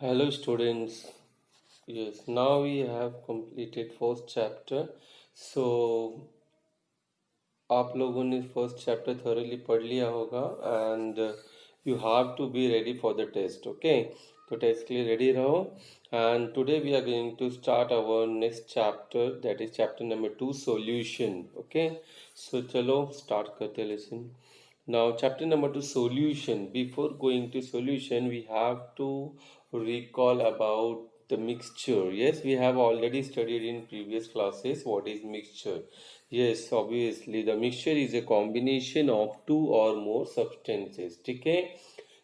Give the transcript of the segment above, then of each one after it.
Hello students. Yes, now we have completed first chapter. So आप लोगों ने first chapter thoroughly पढ़ लिया होगा and you have to be ready for the test. Okay, तो test के लिए रेडी रहो. And today we are going to start our next chapter, that is chapter number 2, solution. Okay, so चलो start करते हैं lesson. Now chapter number 2, solution. Before going to solution we have to recall about the mixture. Yes, we have already studied in previous classes what is mixture. Yes, obviously the mixture is a combination of two or more substances. ठीक है,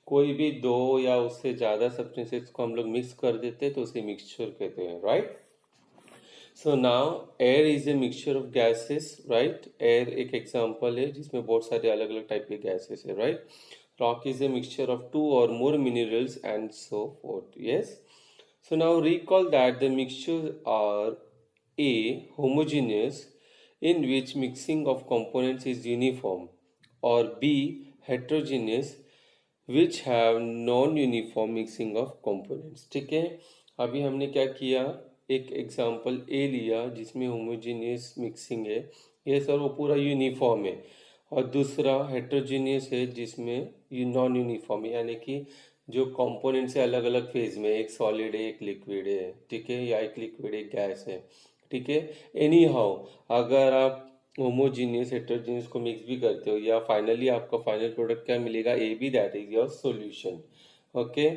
कोई भी दो या उससे ज़्यादा substances को हम लोग मिक्स कर देते हैं तो उसे मिक्सचर कहते हैं, right. So now air is a mixture of gases, right. Air एक एग्जांपल है जिसमें बहुत सारे अलग अलग टाइप के गैसेस है, right. Rock is a mixture of two or more minerals and so forth. Yes. So now recall that the mixtures are A. Homogeneous, in which mixing of components is uniform, or B. Heterogeneous, which have non-uniform mixing of components. ठीक है, अभी हमने क्या किया, एक example ए लिया जिसमें homogeneous mixing है, ये सर वो पूरा यूनिफॉर्म है. और दूसरा हेट्रोजीनियस है जिसमें नॉन यूनिफॉर्म है, यानी कि जो कंपोनेंट्स है अलग अलग फेज में, एक सॉलिड है एक लिक्विड है, ठीक है, या एक लिक्विड एक गैस है, ठीक है. एनी हाउ अगर आप होमोजीनियस हेट्रोजीनियस को मिक्स भी करते हो या फाइनली आपका फाइनल प्रोडक्ट क्या मिलेगा, A B, that is your solution. Okay,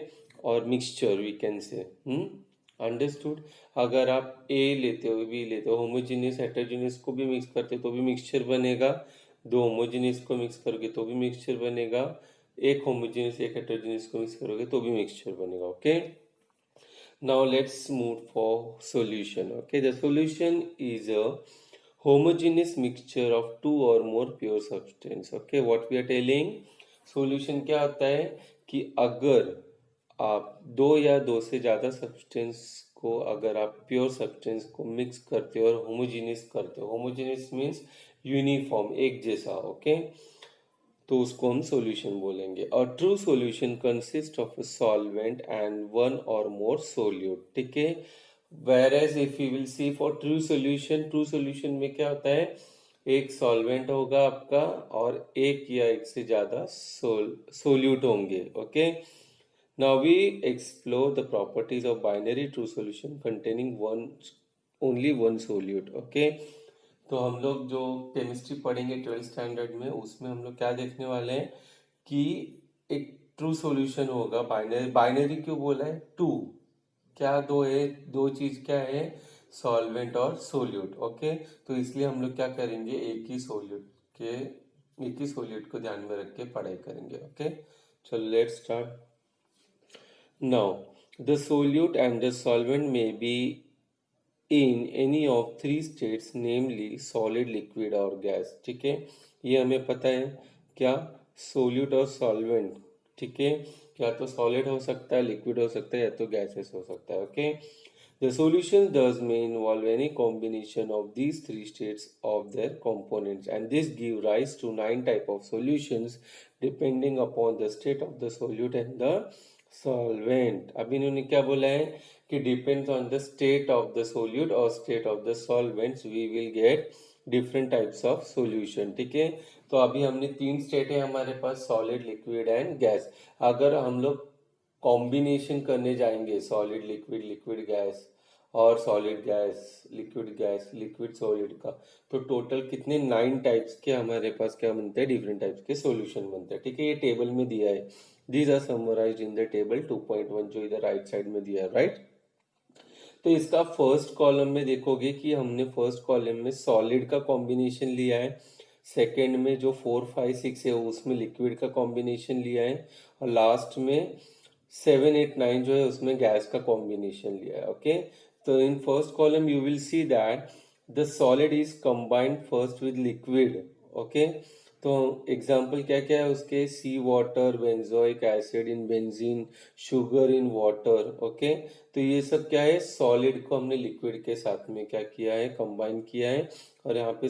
और mixture we can say. Understood. अगर आप ए लेते हो बी लेते हो, होमोजीनियस हेट्रोजीनियस को भी मिक्स करते हो तो भी मिक्सचर बनेगा, दो होमोजीनियस को मिक्स करोगे तो भी मिक्सचर बनेगा, एक होमोजीनियस एक हेट्रोजीनियस को मिक्स करोगे तो भी मिक्सचर बनेगा. Okay, now let's move for solution. Okay, the solution is a homogeneous mixture of two or more pure substance. Okay, what we are telling, solution क्या होता है कि अगर आप दो या दो से ज़्यादा सब्सटेंस को अगर आप प्योर सब्सटेंस को मिक्स करते हो और होमोजीनियस करते हो, होमोजीनियस मीन्स यूनिफॉर्म एक जैसा. ओके, तो उसको हम सॉल्यूशन बोलेंगे. और true solution consist of a solvent and one or more solute. ठीक है, whereas if you will see for true solution, true solution में क्या होता है, एक सॉल्वेंट होगा आपका और एक या एक से ज्यादा सोल्यूट होंगे. Okay, now we explore the properties of binary true solution containing one only one solute. Okay, तो हम लोग जो केमिस्ट्री पढ़ेंगे 12th स्टैंडर्ड में, उसमें हम लोग क्या देखने वाले हैं कि एक ट्रू सॉल्यूशन होगा. बाइनरी, बाइनरी क्यों बोला है, टू, क्या दो है, दो चीज क्या है, सॉल्वेंट और सोल्यूट. ओके, तो इसलिए हम लोग क्या करेंगे, एक ही सोल्यूट को ध्यान में रख के पढ़ाई करेंगे. ओके, चलो let's start. Now the solute and the solvent में be in any of three states, namely solid, liquid और गैस. ठीक है, ये हमें पता है क्या, सोल्यूट और सॉल्वेंट. ठीक है, या तो सॉलिड हो सकता है, लिक्विड हो सकता है, या तो गैसेस हो सकता है. Okay, the solution thus may involve any combination of these three states of their components, and this give rise to 9 type of solutions depending upon the state of the solute and the solvent. अभी इन्होंने क्या बोला है कि depends on the state of the solute or state of the solvents we will get different types of solution. ठीक है, तो अभी हमने तीन स्टेट है हमारे पास, सॉलिड, लिक्विड एंड गैस. अगर हम लोग कॉम्बिनेशन करने जाएंगे सॉलिड लिक्विड, लिक्विड गैस और सॉलिड गैस, लिक्विड सॉलिड का, तो टोटल कितने 9 टाइप्स के हमारे पास क्या बनते हैं, डिफरेंट टाइप्स के सॉल्यूशन बनते हैं. ठीक है, ये टेबल में दिया है, these are summarised in the table 2.1 जो इधर राइट साइड में दिया है, राइट. तो इसका फर्स्ट कॉलम में देखोगे कि हमने फर्स्ट कॉलम में सॉलिड का कॉम्बिनेशन लिया है, सेकेंड में जो 4, 5, 6 है उसमें लिक्विड का कॉम्बिनेशन लिया है, और लास्ट में 7, 8, 9 जो है उसमें गैस का कॉम्बिनेशन लिया है. ओके, तो in first column you will see that the solid is combined first with liquid. Okay, तो एग्जाम्पल क्या क्या है उसके, see water, benzoic acid in benzene, sugar in water. Okay, तो ये सब क्या है, सॉलिड को हमने लिक्विड के साथ में क्या किया है, कंबाइन किया है. और यहाँ पे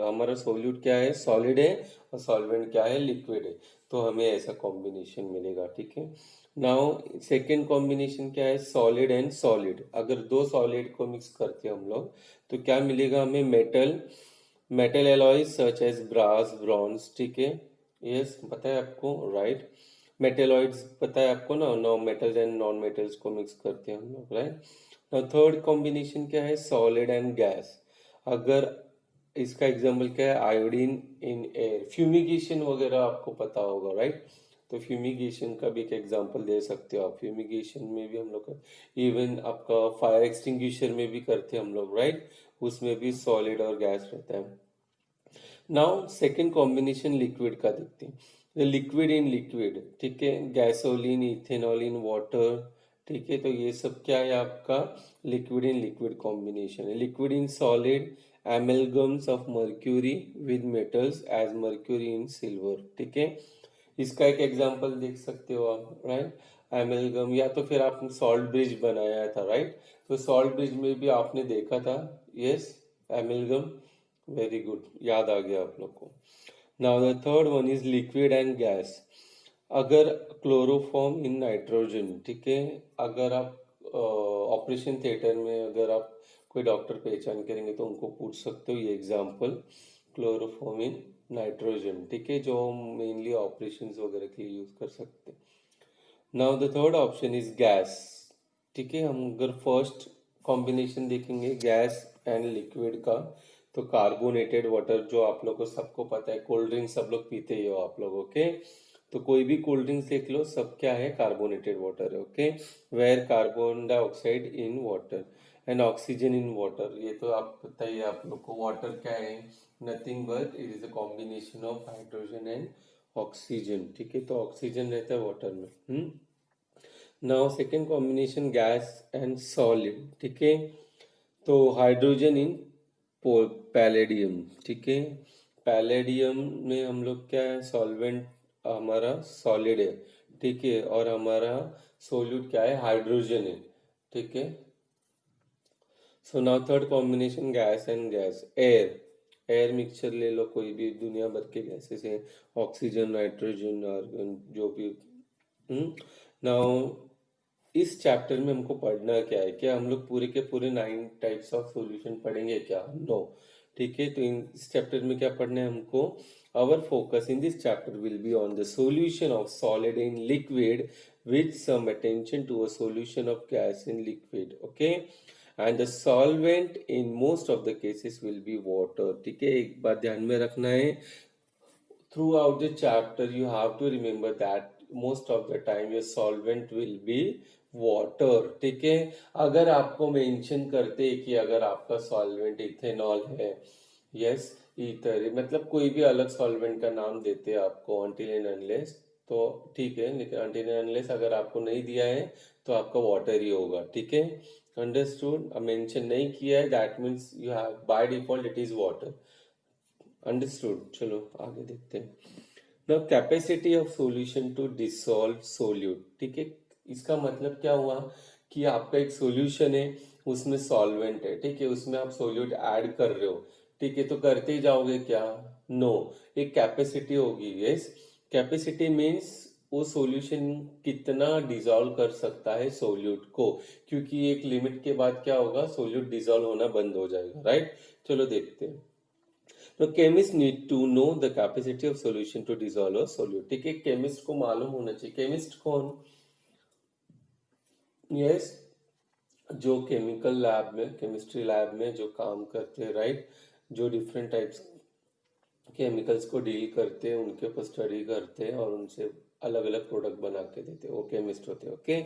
हमारा सोल्यूट क्या है, सॉलिड है, और सॉल्वेंट क्या है, लिक्विड है. तो हमें ऐसा कॉम्बिनेशन मिलेगा, ठीक है। नाउ सेकेंड कॉम्बिनेशन क्या है, सॉलिड एंड सॉलिड। अगर दो सॉलिड को मिक्स करते हैं हम लोग तो क्या मिलेगा हमें, metal, metal alloys such as brass, bronze, ठीक है। यस, पता है आपको, राइट। मेटेलॉइड्स पता है आपको ना, non metals and non metals को मिक्स करते हैं हम लोग, राइट। नाउ थर्ड कॉम्बिनेशन क्या है, सॉलिड एंड गैस। अगर इसका एग्जाम्पल क्या है, आयोडीन इन एयर, फ्यूमिगेशन वगैरह आपको पता होगा, राइट। तो फ्यूमिगेशन का भी एक एग्जांपल दे सकते हो आप। फ्यूमिगेशन में भी हम लोग इवन आपका फायर एक्सटिंग्विशर में भी करते हैं हम लोग, राइट। उसमें भी सॉलिड और गैस रहता है। नाउ सेकेंड कॉम्बिनेशन लिक्विड का देखते हैं, लिक्विड इन लिक्विड, ठीक है। गैसोलीन, इथेनॉल इन वाटर, ठीक है। तो ये सब क्या है आपका लिक्विड इन लिक्विड कॉम्बिनेशन है। Liquid in solid, amalgams of mercury with metals as mercury in silver, ठीक है। इसका एक एग्जांपल देख सकते हो आप, राइट। एमेलगम, या तो फिर आपने सॉल्ट ब्रिज बनाया था, राइट। तो सॉल्ट ब्रिज में भी आपने देखा था, यस, एमेलगम। वेरी गुड, याद आ गया आप लोग को। Now the third one is liquid and gas. अगर क्लोरोफॉर्म इन नाइट्रोजन, ठीक है। अगर आप ऑपरेशन थिएटर में अगर आप कोई डॉक्टर पहचान करेंगे तो उनको पूछ सकते हो ये एग्जांपल, क्लोरोफॉर्म इन नाइट्रोजन, ठीक है, जो मेनली ऑपरेशंस वगैरह के लिए यूज कर सकते हैं। Now the third option is gas, ठीक है। हम अगर फर्स्ट कॉम्बिनेशन देखेंगे गैस एंड लिक्विड का, तो कार्बोनेटेड वाटर, जो आप लोग को सबको पता है, कोल्ड ड्रिंक सब लोग पीते ही हो आप लोग, ओके। तो कोई भी कोल्ड ड्रिंक्स देख लो, सब क्या है, कार्बोनेटेड वाटर है, okay. Where carbon dioxide in water and oxygen in water, ये तो आप पता ही है आप लोग को। वाटर क्या है, nothing but it is a combination of hydrogen and oxygen, ठीक है। तो ऑक्सीजन रहता है वाटर में। Now second combination gas and solid, ठीक है। तो हाइड्रोजन इन पैलेडियम, ठीक है। पैलेडियम में हम लोग क्या है, सॉल्वेंट हमारा सॉलिड है, ठीक है। और हमारा सोल्यूट क्या है, हाइड्रोजन है, ठीक है। So now third combination gas and gas, air, air mixture ले लो, कोई भी दुनिया भर के गैसेस हैं, ऑक्सीजन, नाइट्रोजन, आर्गन, जो भी। नाउ इस चैप्टर में हमको पढ़ना क्या है, क्या हम लोग पूरे के पूरे 9 टाइप्स ऑफ सॉल्यूशन पढ़ेंगे क्या, नो, ठीक है। तो इस चैप्टर में क्या पढ़ना है हमको, our focus in this chapter will be on the solution of solid in liquid with some attention to a solution of gas in liquid, okay, and the solvent in most of the cases will be water, ठीक है। एक बात ध्यान में रखना है, throughout the chapter you have to remember that most of the time your solvent will be water, ठीक है। अगर आपको मेंशन करते कि अगर आपका सॉल्वेंट इथेनॉल है, यस, ईथर, मतलब कोई भी अलग सॉल्वेंट का नाम देते हैं आपको until and unless, तो ठीक है, लेकिन until and unless अगर आपको नहीं दिया है तो आपका वाटर ही होगा, ठीक है। अंडरस्टूड, मेंशन नहीं किया है that means you have by default it is water, understood. चलो आगे देखते हैं। Now capacity of solution to dissolve solute, ठीक है। इसका मतलब क्या हुआ कि आपका एक सॉल्यूशन है, उसमें सॉल्वेंट है, ठीक है, उसमें आप सोल्यूट ऐड कर रहे हो, ठीक है। तो करते ही जाओगे क्या, नो, एक कैपेसिटी होगी, यस। कैपेसिटी मीन्स वो सॉल्यूशन कितना डिसॉल्व कर सकता है सोल्यूट को, क्योंकि एक लिमिट के बाद क्या होगा, सोल्यूट डिसॉल्व होना बंद हो जाएगा, राइट। चलो देखते हैं। तो chemist need to know the capacity of solution to dissolve a solute, ठीक है। केमिस्ट को मालूम होना चाहिए, केमिस्ट कौन, यस, जो केमिकल लैब में, केमिस्ट्री लैब में जो काम करते हैं, राइट, जो डिफरेंट टाइप्स केमिकल्स को डील करते हैं, उनके ऊपर स्टडी करते हैं और उनसे अलग अलग प्रोडक्ट बना के देते हैं, वो केमिस्ट होते हैं, ओके।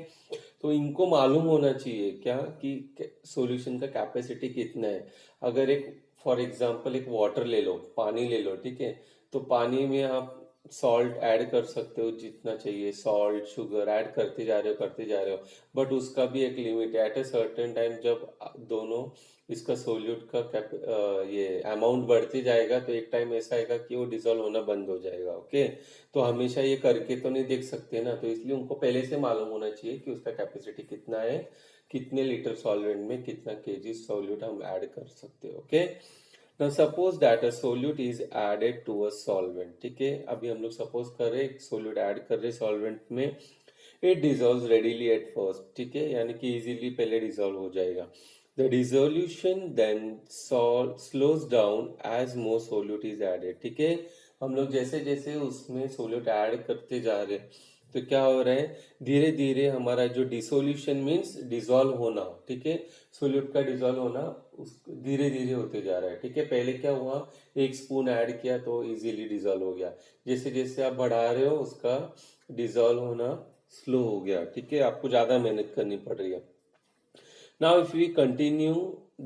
तो इनको मालूम होना चाहिए क्या कि सॉल्यूशन का कैपेसिटी कितना है। अगर एक फॉर एग्जांपल एक वाटर ले लो, पानी ले लो, ठीक है। तो पानी में आप सॉल्ट ऐड कर सकते हो जितना चाहिए, सॉल्ट शुगर ऐड करते जा रहे हो करते जा रहे हो, बट उसका भी एक लिमिट है। एट अ सर्टेन टाइम जब दोनों इसका सोल्यूट का ये अमाउंट बढ़ते जाएगा तो एक टाइम ऐसा आएगा कि वो डिसॉल्व होना बंद हो जाएगा, ओके। तो हमेशा ये करके तो नहीं देख सकते ना, तो इसलिए उनको पहले से मालूम होना चाहिए कि उसका कैपेसिटी कितना है, कितने लीटर सॉल्वेंट में कितना केजी सॉल्यूट हम ऐड कर सकते हैं, okay. Now suppose that a solute is added to a solvent. ठीक है, अभी हम लोग सपोज कर रहे हैं सोल्यूट ऐड कर रहे सॉल्वेंट में. It dissolve readily at first. ठीक है, यानी कि इजीली पहले डिजॉल्व हो जाएगा. The dissolution then slows down as more solute is added. ठीक है, हम लोग जैसे जैसे उसमें सोल्यूट ऐड करते जा रहे हैं तो क्या हो रहा है, धीरे धीरे हमारा जो डिसोल्यूशन मीन्स डिजॉल्व होना. ठीक है, सोल्यूट का डिजॉल्व होना उस धीरे धीरे होते जा रहा है. ठीक है, पहले क्या हुआ, 1 स्पून ऐड किया तो इजीली डिजॉल्व हो गया. जैसे जैसे आप बढ़ा रहे हो उसका डिजॉल्व होना स्लो हो गया. ठीक है, आपको ज्यादा मेहनत करनी पड़ रही है. Now if we continue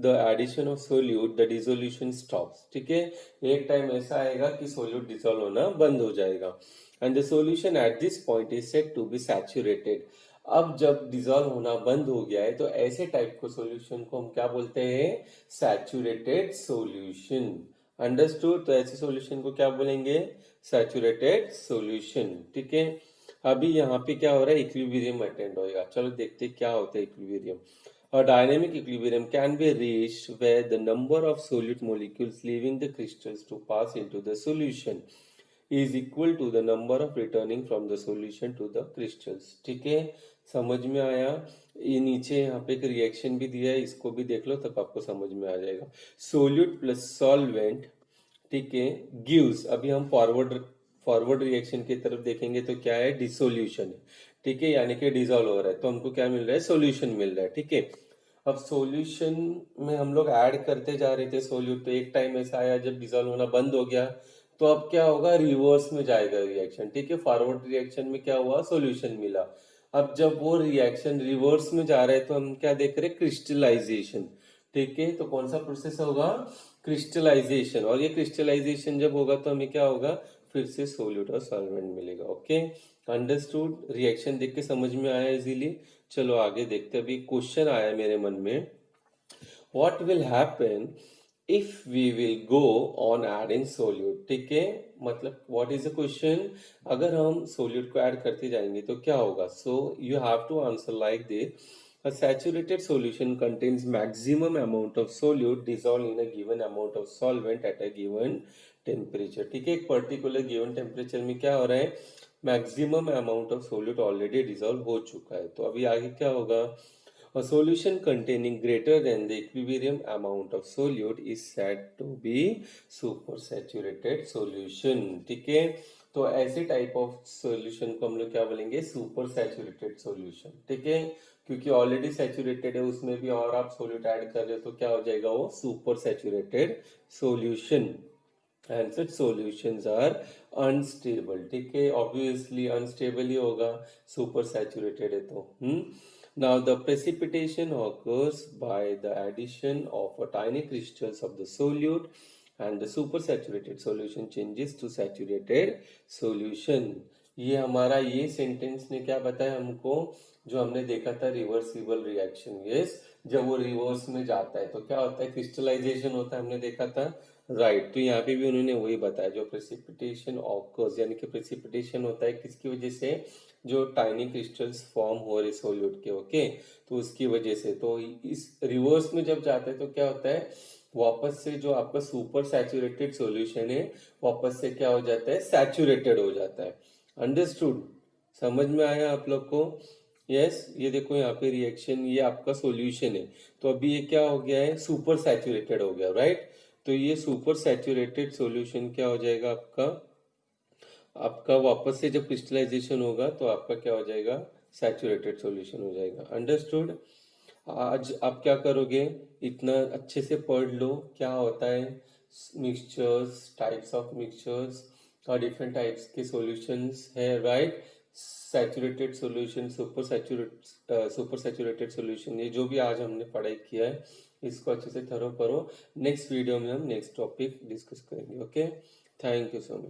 the addition of solute, the dissolution stops. ठीक है, एक टाइम ऐसा आएगा कि solute dissolve होना बंद हो जाएगा. And the solution at this point is said to be saturated. अब जब डिजॉल्व होना बंद हो गया है तो ऐसे टाइप को सॉल्यूशन को हम क्या बोलते हैं, सैचुरेटेड सॉल्यूशन. अंडरस्टूड. तो ऐसे सॉल्यूशन को क्या बोलेंगे, सैचुरेटेड सॉल्यूशन. ठीक है, अभी यहाँ पे क्या हो रहा है, इक्विलिब्रियम अटेंड होएगा. चलो देखते क्या होता है equilibrium. A dynamic equilibrium can be reached where the number of solute molecules leaving the crystals to pass into the solution is equal to the number of returning from the solution to the crystals. ठीक है, समझ में आया. ये नीचे यहाँ पे एक रिएक्शन भी दिया है, इसको भी देख लो तब आपको समझ में आ जाएगा. सोल्यूट प्लस सॉल्वेंट, ठीक है, गिव्स. अभी हम फॉरवर्ड रिएक्शन की तरफ देखेंगे तो क्या है, डिसोल्यूशन है. ठीक है, यानी कि डिजोल्व हो रहा है तो हमको क्या मिल रहा है, सॉल्यूशन मिल रहा है. ठीक है, अब सॉल्यूशन में हम लोग ऐड करते जा रहे थे सोल्यूट, तो एक टाइम ऐसा आया जब डिजोल्व होना बंद हो गया तो अब क्या होगा, रिवर्स में जाएगा रिएक्शन. ठीक है, फॉरवर्ड रिएक्शन में क्या हुआ, सॉल्यूशन मिला. अब जब वो रिएक्शन रिवर्स में जा रहा है तो हम क्या देख रहे हैं, क्रिस्टलाइजेशन. ठीक है, तो कौन सा प्रोसेस होगा, क्रिस्टलाइजेशन. और ये क्रिस्टलाइजेशन जब होगा तो हमें क्या होगा, फिर से सोल्यूट और सॉल्वेंट मिलेगा. Okay, understood. रिएक्शन देख के समझ में आया इजीली. चलो आगे देखते हैं. अभी क्वेश्चन आया मेरे मन में, what will happen if we will go on adding solute. ठीक है, मतलब what is the question, अगर हम solute को ऐड करते जाएंगे तो क्या होगा. so you have to answer like this. A saturated solution contains maximum amount of solute dissolved in a given amount of solvent at a given temperature. ठीक है, एक पर्टिकुलर गिवन टेम्परेचर में क्या हो रहा है, maximum amount of solute already dissolve हो चुका है. तो अभी आगे क्या होगा, a solution containing greater than the equilibrium amount of solute is said to be supersaturated solution. ठीक है, तो ऐसे टाइप ऑफ सॉल्यूशन को हम लोग क्या बोलेंगे, सुपर सैचुरेटेड सॉल्यूशन. ठीक है, क्योंकि ऑलरेडी सैचुरेटेड है उसमें भी और आप सोल्यूट ऐड कर रहे हो तो क्या हो जाएगा, वो super saturated solution. And such solutions are unstable. ठीक है, ऑब्वियसली अनस्टेबल ही होगा, सुपर सैचुरेटेड है तो. Now the precipitation occurs by the addition of a tiny crystals of the solute and the supersaturated solution changes to saturated solution. ये हमारा ये sentence ने क्या बताया हमको, जो हमने देखा था रिवर्सिबल रिएक्शन. यस, जब वो रिवर्स में जाता है तो क्या होता है, क्रिस्टलाइजेशन होता है, हमने देखा था. राइट, तो यहाँ पे भी उन्होंने वही बताया, जो प्रेसिपिटेशन ऑकर्स, यानी कि प्रेसिपिटेशन होता है किसकी वजह से, जो टाइनी क्रिस्टल्स फॉर्म हो रहे सोल्यूट के. ओके, तो उसकी वजह से. तो इस रिवर्स में जब जाता है तो क्या होता है, वापस से जो आपका सुपर सैचुरेटेड सॉल्यूशन है वापस से क्या हो जाता है, सैचुरेटेड हो जाता है. अंडरस्टूड, समझ में आया आप लोग को. यस, ये देखो यहाँ पे रिएक्शन, ये आपका सॉल्यूशन है तो अभी ये क्या हो गया है, सुपर सैचुरेटेड हो गया. राइट, तो ये सुपर सैचुरेटेड सॉल्यूशन क्या हो जाएगा आपका, आपका वापस से जब क्रिस्टलाइजेशन होगा तो आपका क्या हो जाएगा, सैचुरेटेड सॉल्यूशन हो जाएगा. अंडरस्टूड. आज आप क्या करोगे, इतना अच्छे से पढ़ लो क्या होता है मिक्सचर्स, टाइप्स ऑफ मिक्सचर्स और डिफरेंट टाइप्स के सॉल्यूशंस है. Right, saturated solution, super saturated solution, ये जो भी आज हमने पढ़ाई किया है इसको अच्छे से थरो करो. नेक्स्ट वीडियो में हम नेक्स्ट टॉपिक डिस्कस करेंगे. Okay, thank you so much.